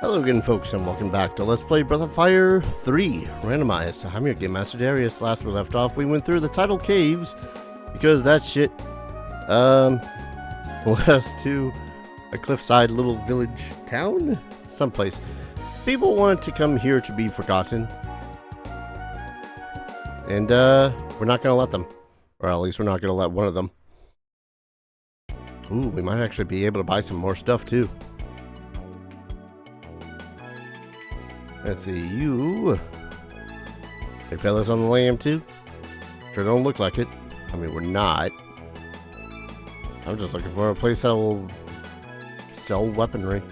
Hello again, folks, and welcome back to Let's Play Breath of Fire 3 Randomized. I'm your Game Master Darius. Last we left off, we went through the tidal caves because that shit led us to a cliffside little village town, someplace. People want to come here to be forgotten, and we're not gonna let them, or at least we're not gonna let one of them. Ooh, we might actually be able to buy some more stuff too. Let's see, you. Hey, fellas on the lam too? Sure don't look like it. I mean, we're not. I'm just looking for a place that will sell weaponry.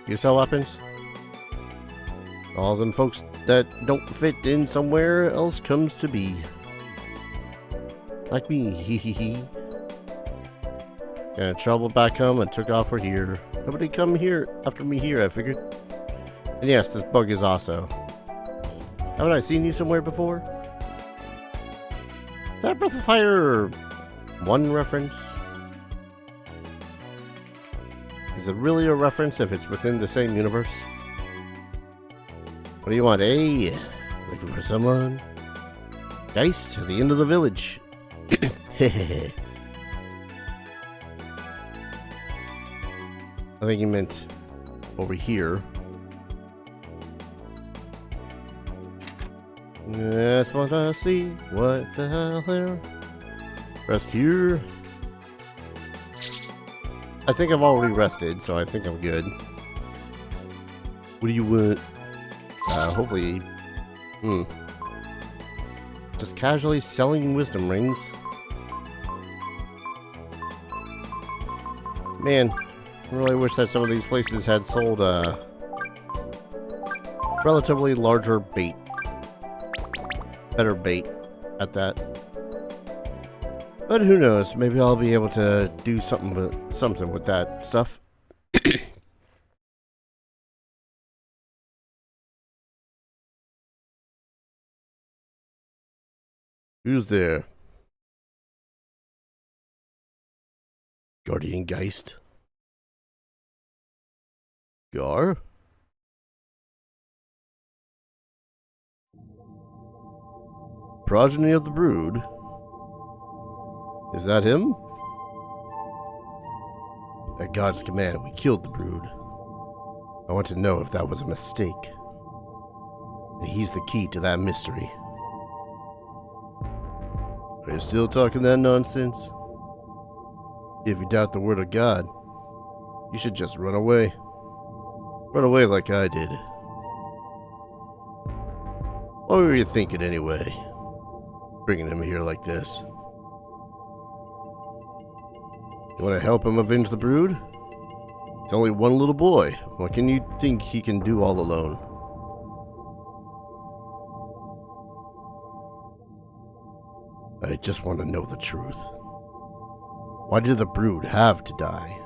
You sell weapons? All them folks that don't fit in somewhere else comes to be. Like me, hee hee hee. Got in trouble back home and took off for here. Nobody come here after me here, I figured. And yes, this bug is also. Haven't I seen you somewhere before? Is that Breath of Fire 1 reference? Is it really a reference if it's within the same universe? What do you want? Hey, looking for someone? Gaist, at the end of the village. Hehehe. I think he meant over here. Just want to see what the hell there. Rest here. I think I've already rested, so I think I'm good. What do you want? Hopefully. Just casually selling wisdom rings. Man. I really wish that some of these places had sold relatively larger bait. Better bait at that. But who knows? Maybe I'll be able to do something with that stuff. Who's there? Guardian Geist? Gar? Progeny of the Brood? Is that him? At God's command, we killed the Brood. I want to know if that was a mistake. And he's the key to that mystery. Are you still talking that nonsense? If you doubt the word of God, you should just run away. Run away like I did. What were you thinking anyway? Bringing him here like this. You want to help him avenge the Brood? It's only one little boy. What can you think he can do all alone? I just want to know the truth. Why did the Brood have to die?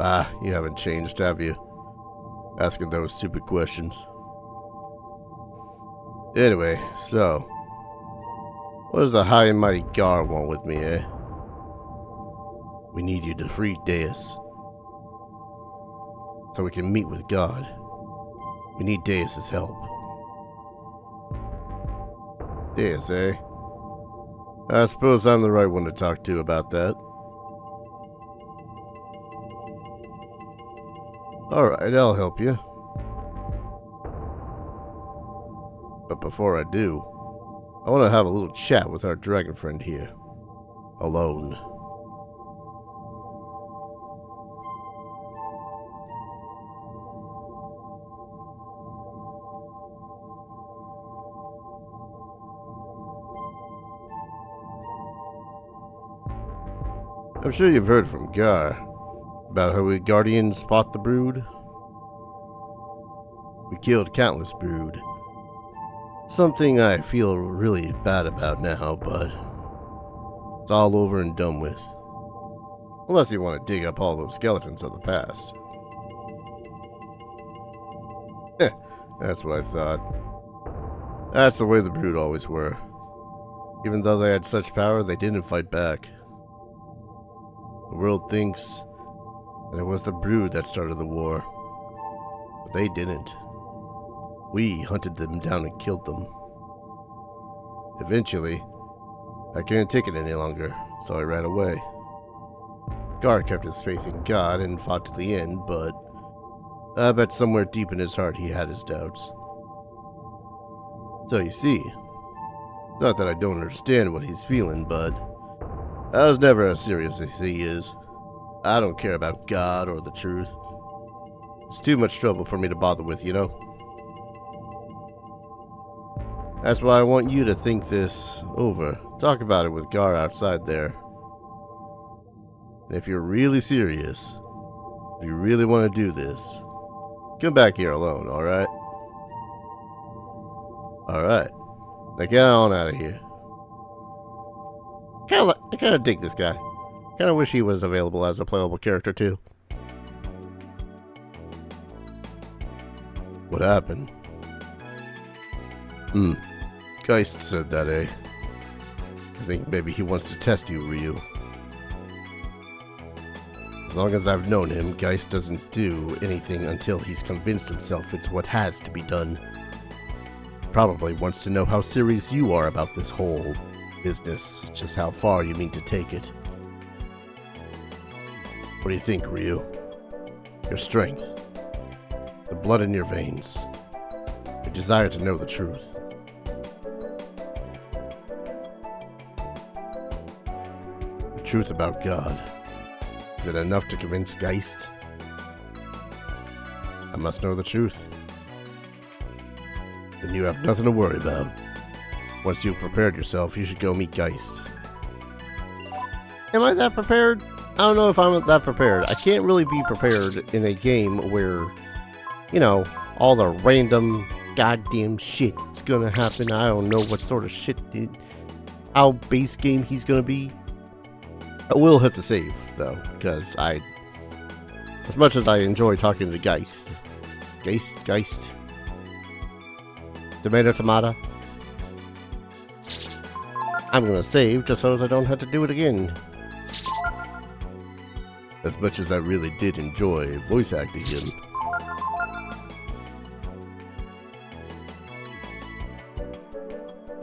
Ah, you haven't changed, have you? Asking those stupid questions. Anyway, so. What does the high and mighty Gar want with me, eh? We need you to free Deis. So we can meet with God. We need Deis' help. Deis, eh? I suppose I'm the right one to talk to about that. Alright, I'll help you. But before I do, I want to have a little chat with our dragon friend here. Alone. I'm sure you've heard from Gar about how we Guardians spot the Brood. We killed countless Brood. Something I feel really bad about now, but it's all over and done with. Unless you want to dig up all those skeletons of the past. That's what I thought. That's the way the Brood always were. Even though they had such power, they didn't fight back. The world thinks And it was the brood that started the war. But they didn't. We hunted them down and killed them. Eventually, I couldn't take it any longer, so I ran away. Gar kept his faith in God and fought to the end, but I bet somewhere deep in his heart he had his doubts. So you see, not that I don't understand what he's feeling, but I was never as serious as he is. I don't care about God or the truth. It's too much trouble for me to bother with, you know? That's why I want you to think this over. Talk about it with Gar outside there. And if you're really serious, if you really want to do this, come back here alone, alright? Alright. Now get on out of here. I kinda dig this guy. Kinda wish he was available as a playable character too. What happened? Geist said that, eh? I think maybe he wants to test you, Ryu. As long as I've known him, Geist doesn't do anything until he's convinced himself it's what has to be done. Probably wants to know how serious you are about this whole business, just how far you mean to take it. What do you think, Ryu? Your strength, the blood in your veins, your desire to know the truth. The truth about God. Is it enough to convince Geist? I must know the truth. Then you have nothing to worry about. Once you've prepared yourself, you should go meet Geist. Am I that prepared? I don't know if I'm that prepared. I can't really be prepared in a game where, you know, all the random goddamn shit is gonna happen. I don't know what sort of shit, how base game he's gonna be. I will hit the save, though, because as much as I enjoy talking to Geist. Geist. Tomato. I'm gonna save just so as I don't have to do it again. As much as I really did enjoy voice acting him.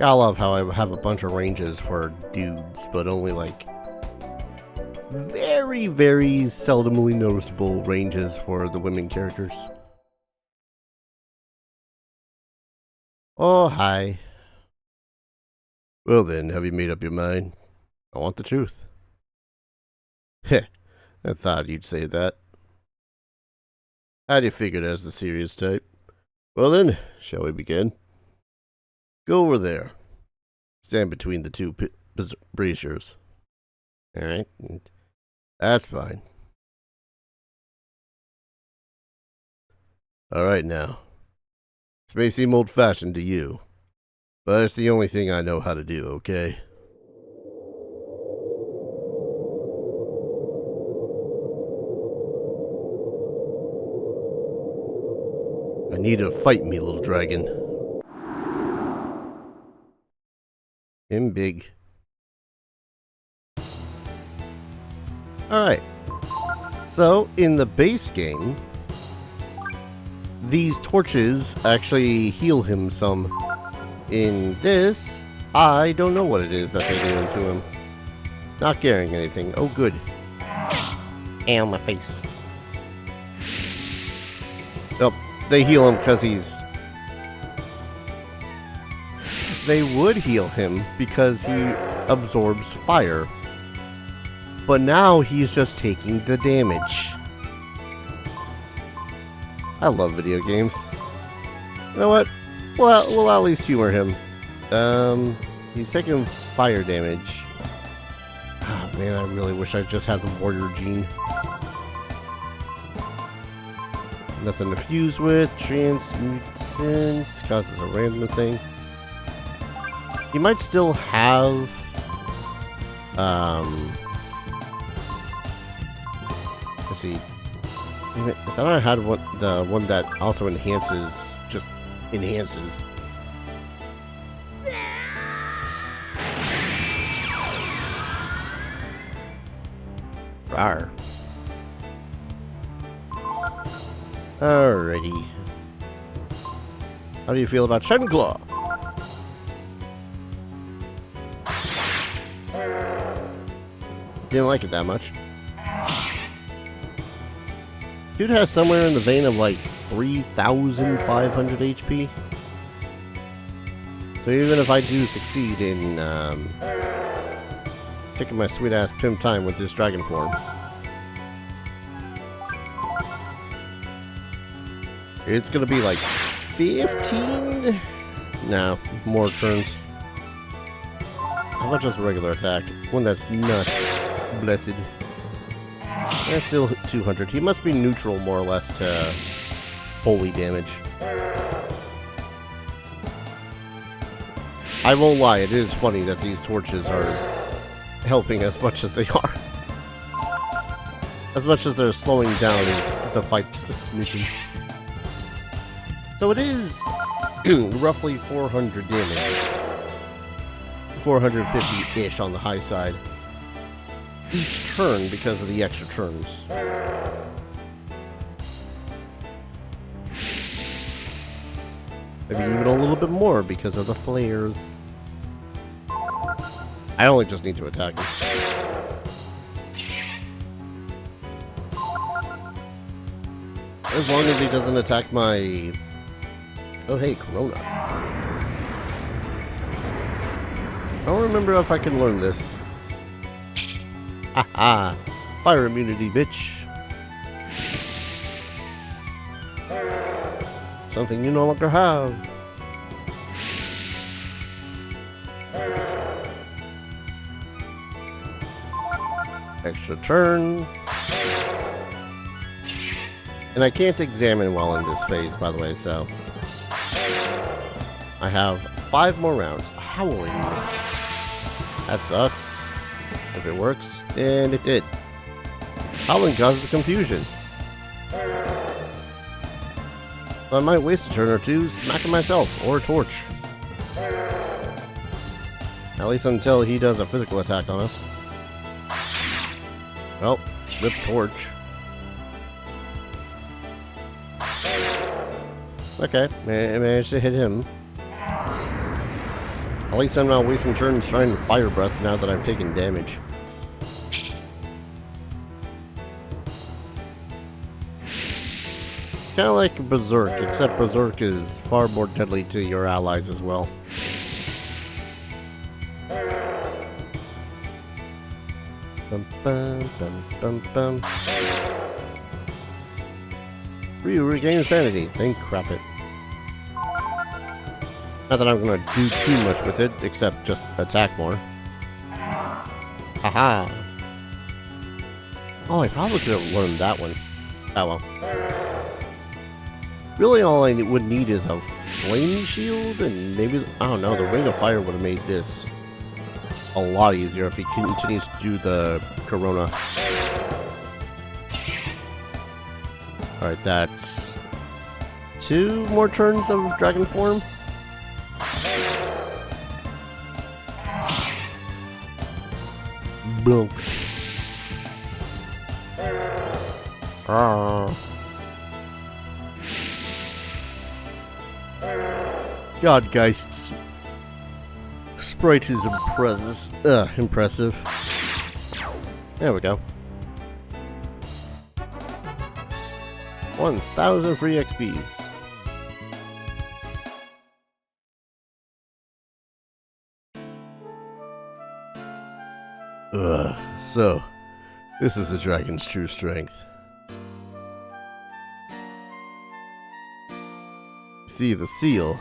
I love how I have a bunch of ranges for dudes, but only like very, very seldomly noticeable ranges for the women characters. Oh, hi. Well then, have you made up your mind? I want the truth. Heh, I thought you'd say that. How'd you figure as the serious type? Well then, shall we begin? Go over there. Stand between the two braziers. Alright. That's fine. Alright now. This may seem old-fashioned to you, but it's the only thing I know how to do, okay? I need you to fight me, little dragon. I'm big. Alright. So, in the base game, these torches actually heal him some. In this, I don't know what it is that they're doing to him. Not carrying anything. Oh, good. Ow, my face. Nope. They heal him because he's... They would heal him because he absorbs fire. But now he's just taking the damage. I love video games. You know what? Well, we'll at least humor him. He's taking fire damage. Oh man, I really wish I just had the warrior gene. Nothing to fuse with. Transmutant causes a random thing. He might still have let's see. I thought I had the one that also enhances, just enhances. Rawr. Alrighty. How do you feel about Shining Claw? Didn't like it that much. Dude has somewhere in the vein of like 3,500 HP. So even if I do succeed in taking my sweet ass pimp time with this dragon form, it's gonna be like 15? No, more turns. How about just a regular attack? One that's not blessed. And still 200. He must be neutral more or less to holy damage. I won't lie, it is funny that these torches are helping as much as they are. As much as they're slowing down the fight just a smidgen. So it is roughly 400 damage. 450-ish on the high side. Each turn because of the extra turns. Maybe even a little bit more because of the flares. I only just need to attack him. As long as he doesn't attack my... Oh hey, Corona. I don't remember if I can learn this. Haha! Fire immunity, bitch! Something you no longer have. Extra turn. And I can't examine while in this phase, by the way, so... I have 5 more rounds. Howling. That sucks. If it works, and it did. Howling causes confusion. I might waste a turn or two smacking myself, or a torch. At least until he does a physical attack on us. Well, rip torch. Okay, I managed to hit him. At least I'm not wasting turns trying to fire breath now that I've taken damage. Kind of like Berserk, except Berserk is far more deadly to your allies as well. Bum, bum, bum, bum, bum. Ryu, regain sanity. Think crap it. Not that I'm gonna do too much with it, except just attack more. Haha! Oh, I probably could have learned that one. Oh well. Really, all I would need is a flame shield, and maybe, I don't know, the Ring of Fire would have made this a lot easier if he continues to do the Corona. Alright, that's 2 more turns of Dragon Form. Blunked. God, Geist's sprite is impressive. There we go. 1,000 free XPs. So, this is the dragon's true strength. See, the seal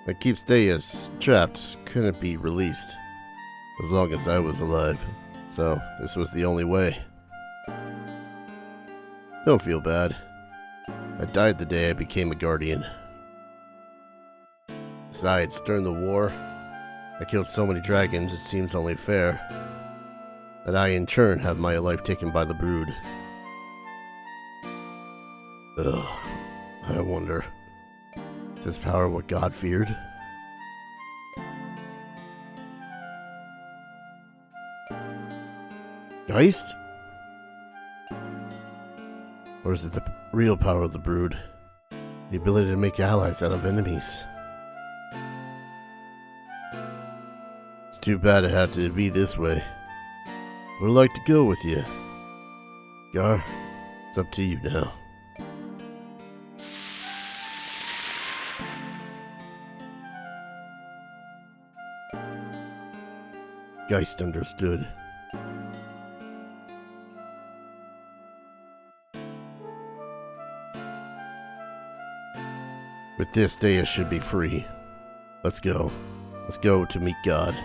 that keeps Deis trapped couldn't be released as long as I was alive, so this was the only way. Don't feel bad. I died the day I became a guardian. Besides, during the war, I killed so many dragons it seems only fair that I in turn have my life taken by the brood. Ugh, I wonder, is this power what God feared? Geist? Or is it the real power of the brood? The ability to make allies out of enemies. It's too bad it had to be this way. Where'd I like to go with you? Gar, it's up to you now. Geist understood. With this, Deis should be free. Let's go. Let's go to meet God.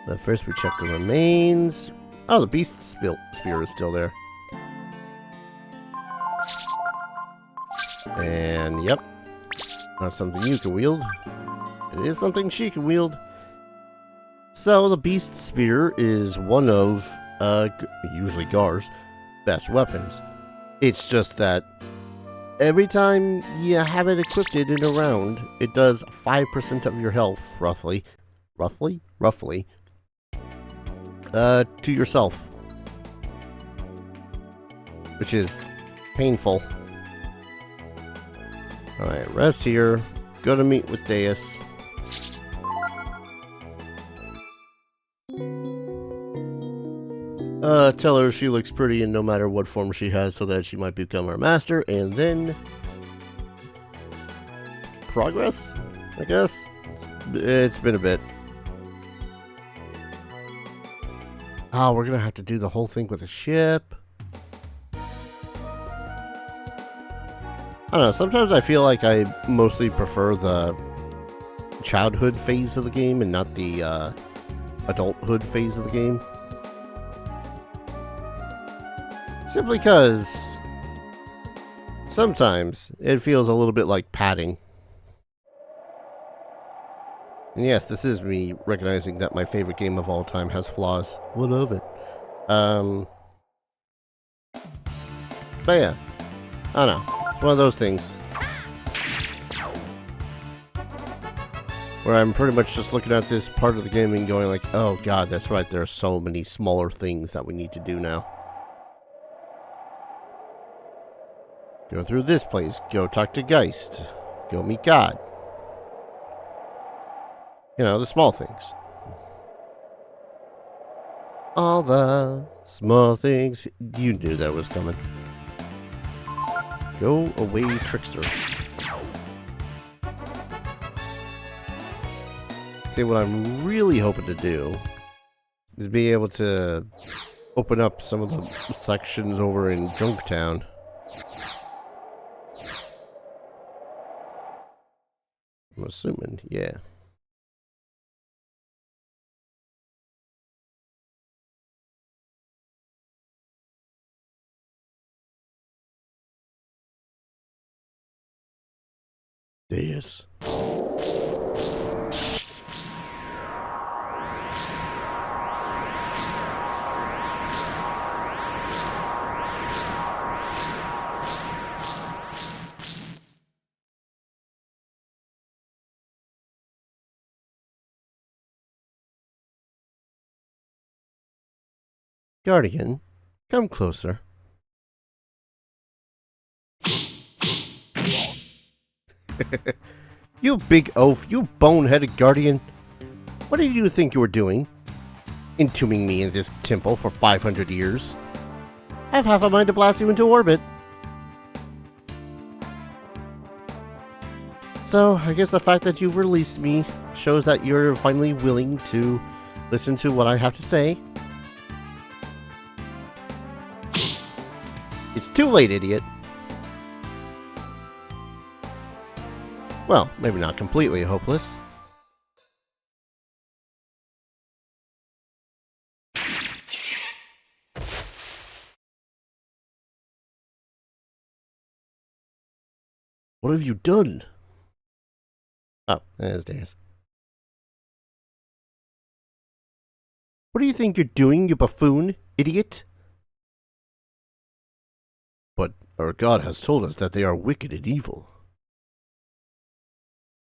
But first we check the remains. Oh, the beast spear is still there. And yep. Not something you can wield. It is something she can wield. So the beast spear is one of, usually Gar's, best weapons. It's just that every time you have it equipped in a round, it does 5% of your health, roughly, to yourself. Which is painful. Alright, rest here. Go to meet with Deis. Tell her she looks pretty in no matter what form she has so that she might become our master, and then progress, I guess? It's been a bit. Oh, we're gonna have to do the whole thing with a ship. I don't know, sometimes I feel like I mostly prefer the childhood phase of the game and not the adulthood phase of the game. Simply because sometimes it feels a little bit like padding. And yes, this is me recognizing that my favorite game of all time has flaws. What of it? But yeah, I don't know. It's one of those things where I'm pretty much just looking at this part of the game and going like, oh god, that's right, there are so many smaller things that we need to do now. Go through this place. Go talk to Gaist. Go meet God. You know, the small things. All the small things. You knew that was coming. Go away, trickster. See, what I'm really hoping to do is be able to open up some of the sections over in Junktown. I'm assuming, yeah. Deis. Guardian, come closer. You big oaf, you boneheaded guardian. What did you think you were doing? Entombing me in this temple for 500 years? I have half a mind to blast you into orbit. So, I guess the fact that you've released me shows that you're finally willing to listen to what I have to say. It's too late, idiot. Well, maybe not completely hopeless. What have you done? Oh, there's Deis. What do you think you're doing, you buffoon, idiot? But our God has told us that they are wicked and evil.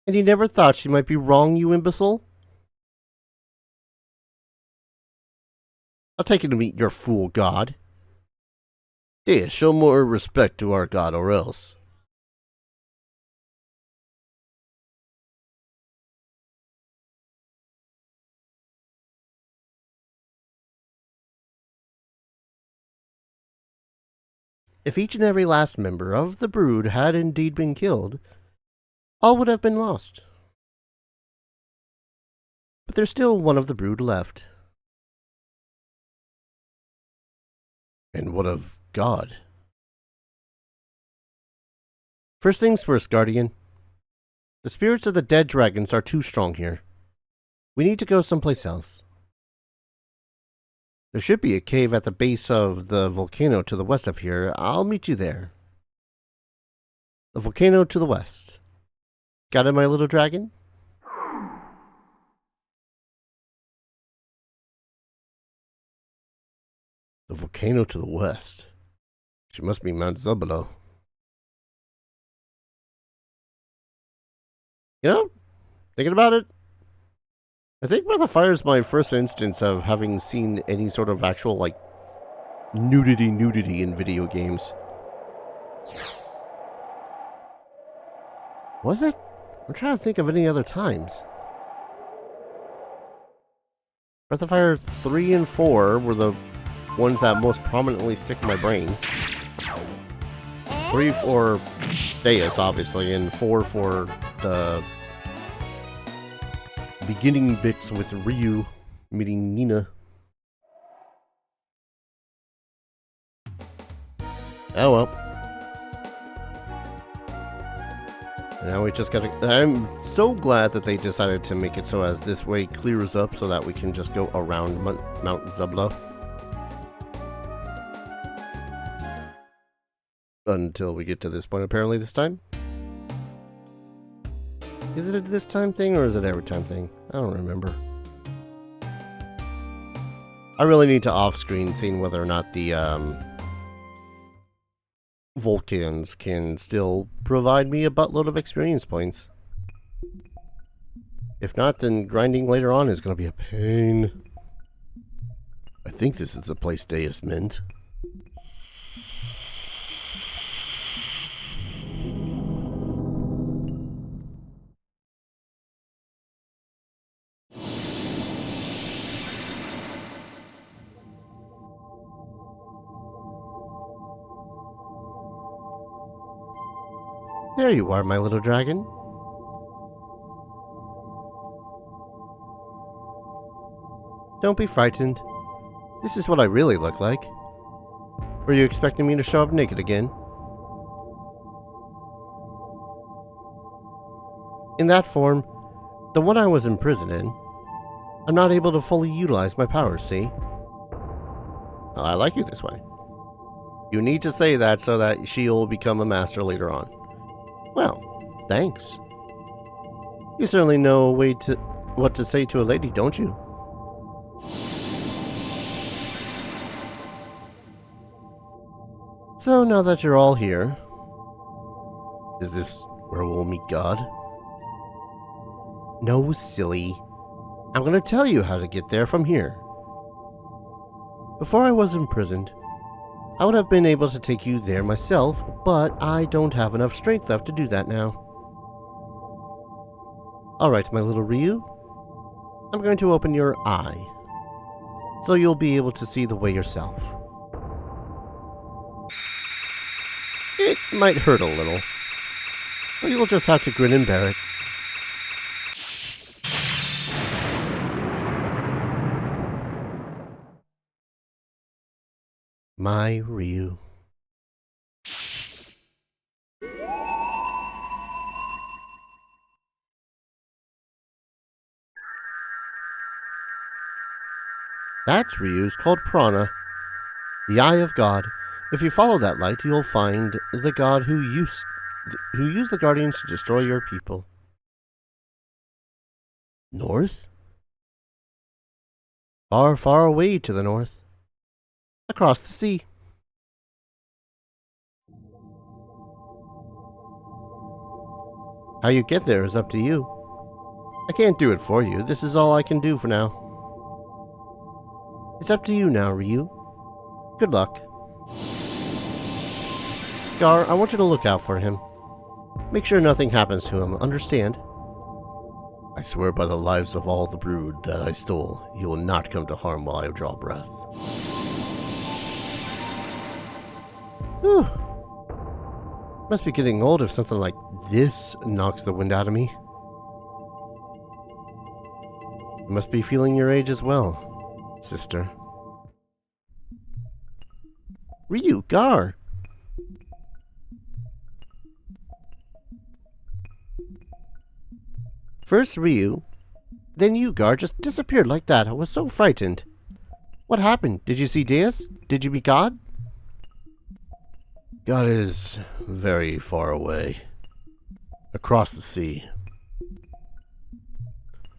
And you never thought she might be wrong, you imbecile? I'll take you to meet your fool god. Yeah, show more respect to our god or else. If each and every last member of the brood had indeed been killed, all would have been lost. But there's still one of the brood left. And what of God? First things first, Guardian. The spirits of the dead dragons are too strong here. We need to go someplace else. There should be a cave at the base of the volcano to the west of here. I'll meet you there. The volcano to the west. Got it, my little dragon? The volcano to the west. She must be Mount Zubalo. You know, thinking about it, I think Breath of Fire is my first instance of having seen any sort of actual, like, nudity in video games. Was it? I'm trying to think of any other times. Breath of Fire 3 and 4 were the ones that most prominently stick in my brain. 3 for Deis, obviously, and 4 for the beginning bits with Ryu meeting Nina. Oh well. Now we just gotta... I'm so glad that they decided to make it so as this way clears up so that we can just go around Mount Zublo. Until we get to this point, apparently, this time. Is it a this time thing or is it every time thing? I don't remember. I really need to off-screen seeing whether or not the Vulcans can still provide me a buttload of experience points. If not, then grinding later on is going to be a pain. I think this is the place Deis meant. There you are, my little dragon. Don't be frightened. This is what I really look like. Were you expecting me to show up naked again? In that form, the one I was imprisoned in, I'm not able to fully utilize my powers, see? Well, I like you this way. You need to say that so that she'll become a master later on. Well, thanks. You certainly know what to say to a lady, don't you? So now that you're all here, is this where we'll meet God? No, silly. I'm going to tell you how to get there from here. Before I was imprisoned, I would have been able to take you there myself, but I don't have enough strength left to do that now. Alright, my little Ryu. I'm going to open your eye, so you'll be able to see the way yourself. It might hurt a little, but you'll just have to grin and bear it. My Ryu. That Ryu's called Prana, the Eye of God. If you follow that light, you'll find the god who used the Guardians to destroy your people. North? Far, far away to the north. Across the sea. How you get there is up to you. I can't do it for you. This is all I can do for now. It's up to you now, Ryu. Good luck. Gar, I want you to look out for him. Make sure nothing happens to him, understand? I swear by the lives of all the brood that I stole, he will not come to harm while I draw breath. Whew. Must be getting old if something like this knocks the wind out of me. You must be feeling your age as well, sister. Ryu, Gar! First Ryu, then you, Gar, just disappeared like that. I was so frightened. What happened? Did you see Deis? Did you meet God? God is very far away. Across the sea.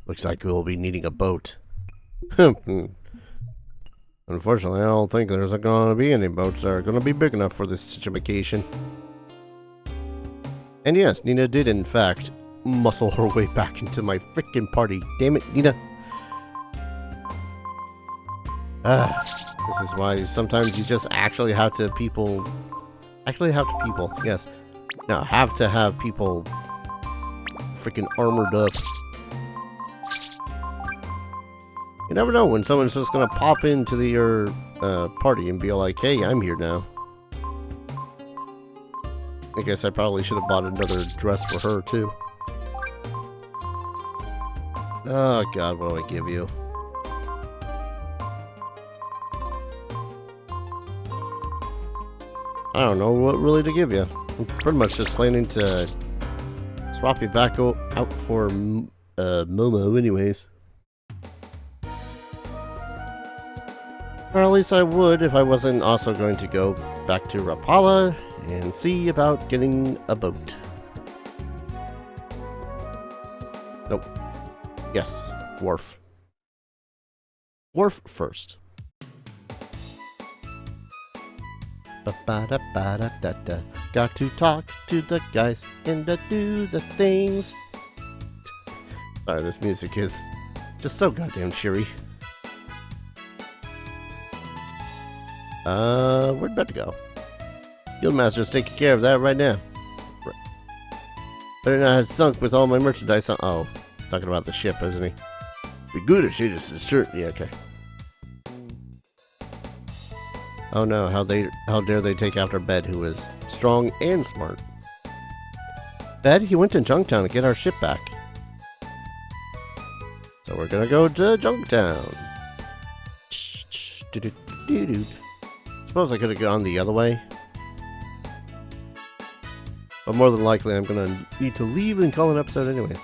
Looks like we'll be needing a boat. Unfortunately, I don't think there's going to be any boats that are going to be big enough for this situation. And yes, Nina did in fact muscle her way back into my frickin' party. Damn it, Nina. This is why sometimes you just actually have to people... yes. Now, have to have people freaking armored up. You never know when someone's just gonna pop into your party and be like, hey, I'm here now. I guess I probably should have bought another dress for her, too. Oh, God, what do I give you? I don't know what really to give you. I'm pretty much just planning to swap you back out for Momo anyways. Or at least I would if I wasn't also going to go back to Rapala and see about getting a boat. Nope. Yes, Wharf. Wharf first. Ba-ba-da-ba-da-da-da. Got to talk to the guys and do the things. Sorry, this music is just so goddamn cheery. Where'd Bed go? Guildmaster's taking care of that right now. Better not have sunk with all my merchandise on. Oh, talking about the ship, isn't he? Be good if she just is true. Yeah, okay. Oh no, how dare they take after Bed, who is strong and smart. Bed, he went to Junktown to get our ship back. So we're gonna go to Junktown. Suppose I could have gone the other way. But more than likely I'm gonna need to leave and call an episode anyways.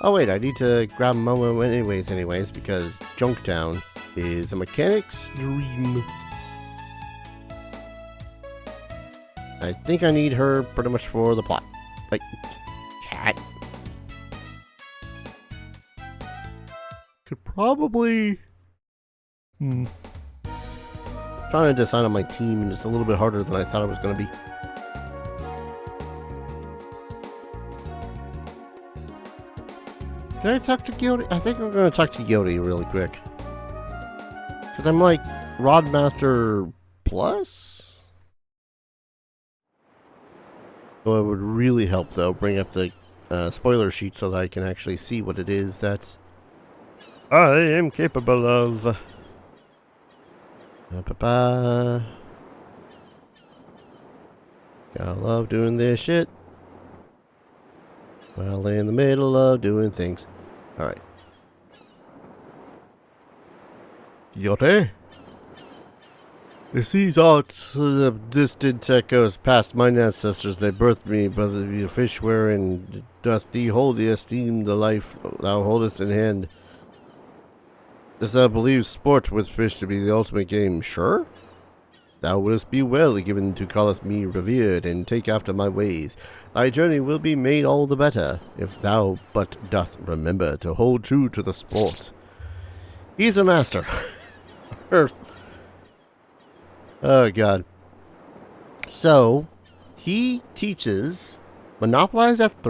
Oh wait, I need to grab Momo anyways because Junktown is a mechanic's dream. I think I need her pretty much for the plot. Like, cat. Could probably... Trying to decide on my team, and it's a little bit harder than I thought it was going to be. Can I talk to Gyoti? I think I'm going to talk to Gyoti really quick. Because I'm like Rodmaster Plus? So it would really help, though, bring up the spoiler sheet so that I can actually see what it is that I am capable of. Gotta love doing this shit. Well, in the middle of doing things. Alright. Yote? The seas out the distant echoes past mine ancestors. They birthed me, brother, to be a fish wherein doth thee hold the esteem, the life thou holdest in hand. Dost thou believe sport with fish to be the ultimate game? Sure. Thou wouldst be well given to calleth me revered, and take after my ways. Thy journey will be made all the better, if thou but doth remember to hold true to the sport. He's a master. Oh, God. So, he teaches Monopolize at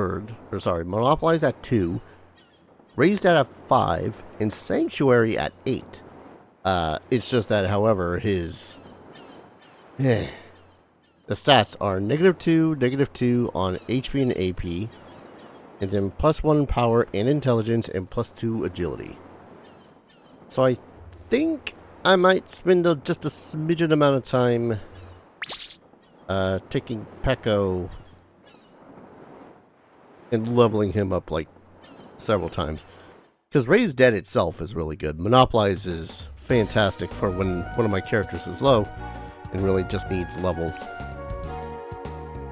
2, Raised at a 5, and Sanctuary at 8. It's just that, however, his the stats are -2, -2 on HP and AP, and then +1 power and intelligence, and +2 agility. So I think I might spend just a smidgen amount of time taking Pekko and leveling him up like several times. Because Raised Dead itself is really good. Monopolize is fantastic for when one of my characters is low and really just needs levels.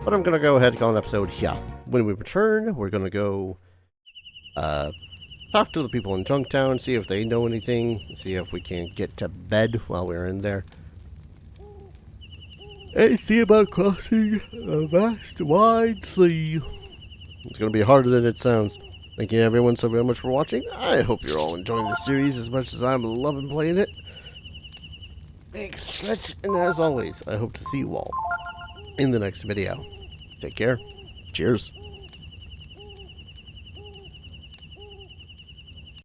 But I'm going to go ahead and call an episode here. When we return, we're going to go talk to the people in Junktown, see if they know anything, see if we can get to bed while we're in there. And see about crossing a vast, wide sea. It's going to be harder than it sounds. Thank you everyone so very much for watching. I hope you're all enjoying the series as much as I'm loving playing it. Big stretch, and as always, I hope to see you all in the next video. Take care. Cheers.